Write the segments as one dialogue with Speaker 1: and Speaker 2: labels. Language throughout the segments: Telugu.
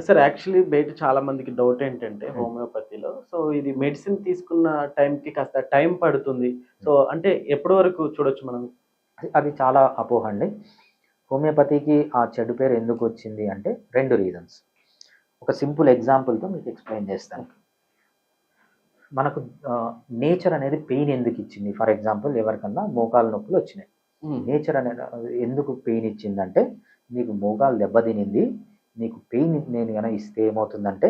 Speaker 1: సార్ యాక్చువల్లీ బయట చాలా మందికి డౌట్ ఏంటంటే హోమియోపతిలో సో ఇది మెడిసిన్ తీసుకున్న టైంకి కాస్త టైం పడుతుంది. సో అంటే ఎప్పటి వరకు చూడొచ్చు మనం?
Speaker 2: అది చాలా అపోహ అండి. హోమియోపతికి ఆ చెడు పేరు ఎందుకు వచ్చింది అంటే 2 రీజన్స్. ఒక సింపుల్ ఎగ్జాంపుల్‌తో మీకు ఎక్స్‌ప్లెయిన్ చేస్తాను. మనకు నేచర్ అనేది పెయిన్ ఎందుకు ఇచ్చింది? ఫర్ ఎగ్జాంపుల్ ఎవరికన్నా మోకాలు నొప్పులు వచ్చినాయి. నేచర్ అనేది ఎందుకు పెయిన్ ఇచ్చిందంటే, నీకు మోకాలు దెబ్బతినింది, నీకు పెయిన్ నేను గనక ఇస్తే ఏమవుతుందంటే,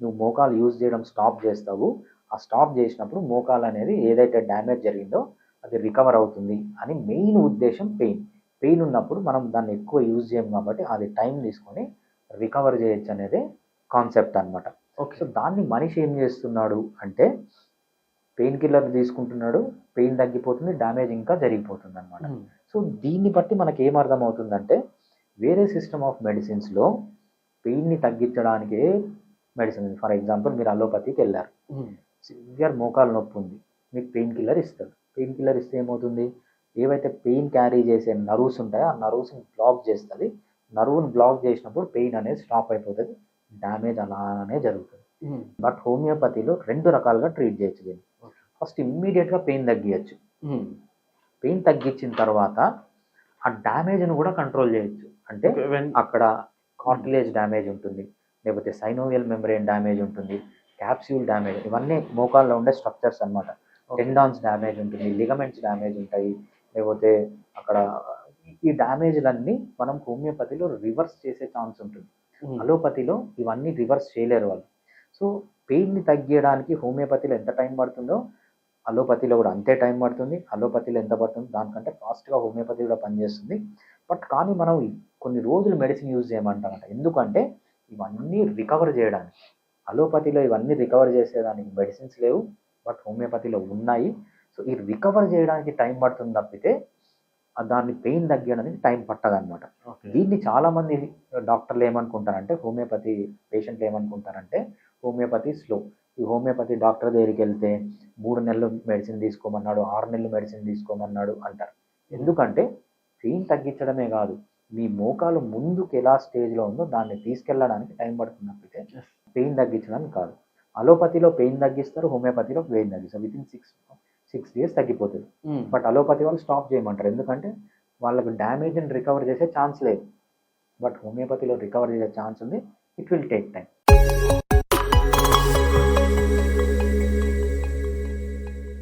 Speaker 2: నువ్వు మోకాలు యూజ్ చేయడం స్టాప్ చేస్తావు. ఆ స్టాప్ చేసినప్పుడు మోకాలు అనేది ఏదైతే డ్యామేజ్ జరిగిందో అది రికవర్ అవుతుంది అని మెయిన్ ఉద్దేశం పెయిన్. పెయిన్ ఉన్నప్పుడు మనం దాన్ని ఎక్కువ యూజ్ చేయం కాబట్టి అది టైం తీసుకొని రికవర్ చేయొచ్చు అనేది కాన్సెప్ట్ అనమాట.
Speaker 1: ఓకే.
Speaker 2: సో దాన్ని మనిషి ఏం చేస్తున్నాడు అంటే పెయిన్ కిల్లర్ తీసుకుంటున్నాడు, పెయిన్ తగ్గిపోతుంది, డ్యామేజ్ ఇంకా జరిగిపోతుంది అనమాట. సో దీన్ని బట్టి మనకి ఏం అర్థమవుతుందంటే వేరే సిస్టమ్ ఆఫ్ మెడిసిన్స్లో పెయిన్ని తగ్గించడానికే మెడిసిన్. ఫర్ ఎగ్జాంపుల్ మీరు అలోపతికి వెళ్ళారు, సివియర్ మోకాలు నొప్పి ఉంది, మీకు పెయిన్ కిల్లర్ ఇస్తారు. పెయిన్ కిల్లర్ ఇస్తే ఏమవుతుంది, ఏవైతే పెయిన్ క్యారీ చేసే నర్వ్స్ ఉంటాయో ఆ నర్వ్స్ని బ్లాక్ చేస్తుంది. నర్వ్ని బ్లాక్ చేసినప్పుడు పెయిన్ అనేది స్టాప్ అయిపోతుంది, డ్యామేజ్ అలానే జరుగుతుంది. బట్ హోమియోపతిలో 2 రకాలుగా ట్రీట్ చేయొచ్చు దీన్ని. ఫస్ట్ ఇమ్మీడియట్గా పెయిన్ తగ్గియచ్చు. పెయిన్ తగ్గించిన తర్వాత ఆ డ్యామేజ్ను కూడా కంట్రోల్ చేయొచ్చు. అంటే అక్కడ కార్టిలేజ్ డ్యామేజ్ ఉంటుంది, లేకపోతే సైనోవియల్ మెంబ్రెయిన్ డ్యామేజ్ ఉంటుంది, క్యాప్స్యూల్ డ్యామేజ్, ఇవన్నీ మోకాల్లో ఉండే స్ట్రక్చర్స్ అనమాట. టెండాన్స్ డ్యామేజ్ ఉంటుంది, లిగమెంట్స్ డ్యామేజ్ ఉంటాయి, లేకపోతే అక్కడ ఈ డ్యామేజ్లన్నీ మనం హోమియోపతిలో రివర్స్ చేసే ఛాన్స్ ఉంటుంది. అలోపతిలో ఇవన్నీ రివర్స్ చేయలేరు వాళ్ళు. సో పెయిన్ని తగ్గించడానికి హోమియోపతిలో ఎంత టైం పడుతుందో అలోపతిలో కూడా అంతే టైం పడుతుంది. అలోపతిలో ఎంత పడుతుంది దానికంటే ఫాస్ట్గా హోమియోపతి కూడా పనిచేస్తుంది. బట్ కానీ మనం కొన్ని రోజులు మెడిసిన్ యూజ్ చేయమంటామంట. ఎందుకంటే ఇవన్నీ రికవర్ చేయడానికి. అలోపతిలో ఇవన్నీ రికవర్ చేసేదానికి మెడిసిన్స్ లేవు, బట్ హోమియోపతిలో ఉన్నాయి. సో ఈ రికవర్ చేయడానికి టైం పడుతుంది తప్పితే దాన్ని పెయిన్ తగ్గడానికి టైం పట్టదనమాట. దీన్ని చాలామంది డాక్టర్లు ఏమనుకుంటారంటే, హోమియోపతి పేషెంట్లు ఏమనుకుంటారంటే హోమియోపతి స్లో. ఈ హోమియోపతి డాక్టర్ దగ్గరికి వెళ్తే 3 నెలలు మెడిసిన్ తీసుకోమన్నాడు, 6 నెలలు మెడిసిన్ తీసుకోమన్నాడు అంటారు. ఎందుకంటే పెయిన్ తగ్గించడమే కాదు, మీ మోకాలు ముందుకు ఎలా స్టేజ్లో ఉందో దాన్ని తీసుకెళ్ళడానికి టైం పడుతుంది తప్పితే పెయిన్ తగ్గించడానికి కాదు. అలోపతిలో పెయిన్ తగ్గిస్తారు, హోమియోపతిలో పెయిన్ తగ్గిస్తారు. వితిన్ 6 days తగ్గిపోతుంది. బట్ అలోపతి వాళ్ళు స్టాప్ చేయమంటారు, ఎందుకంటే వాళ్ళకు డ్యామేజ్ని రికవర్ చేసే ఛాన్స్ లేదు. బట్ హోమియోపతిలో రికవర్ చేసే ఛాన్స్ ఉంది, ఇట్ విల్ టేక్ టైం.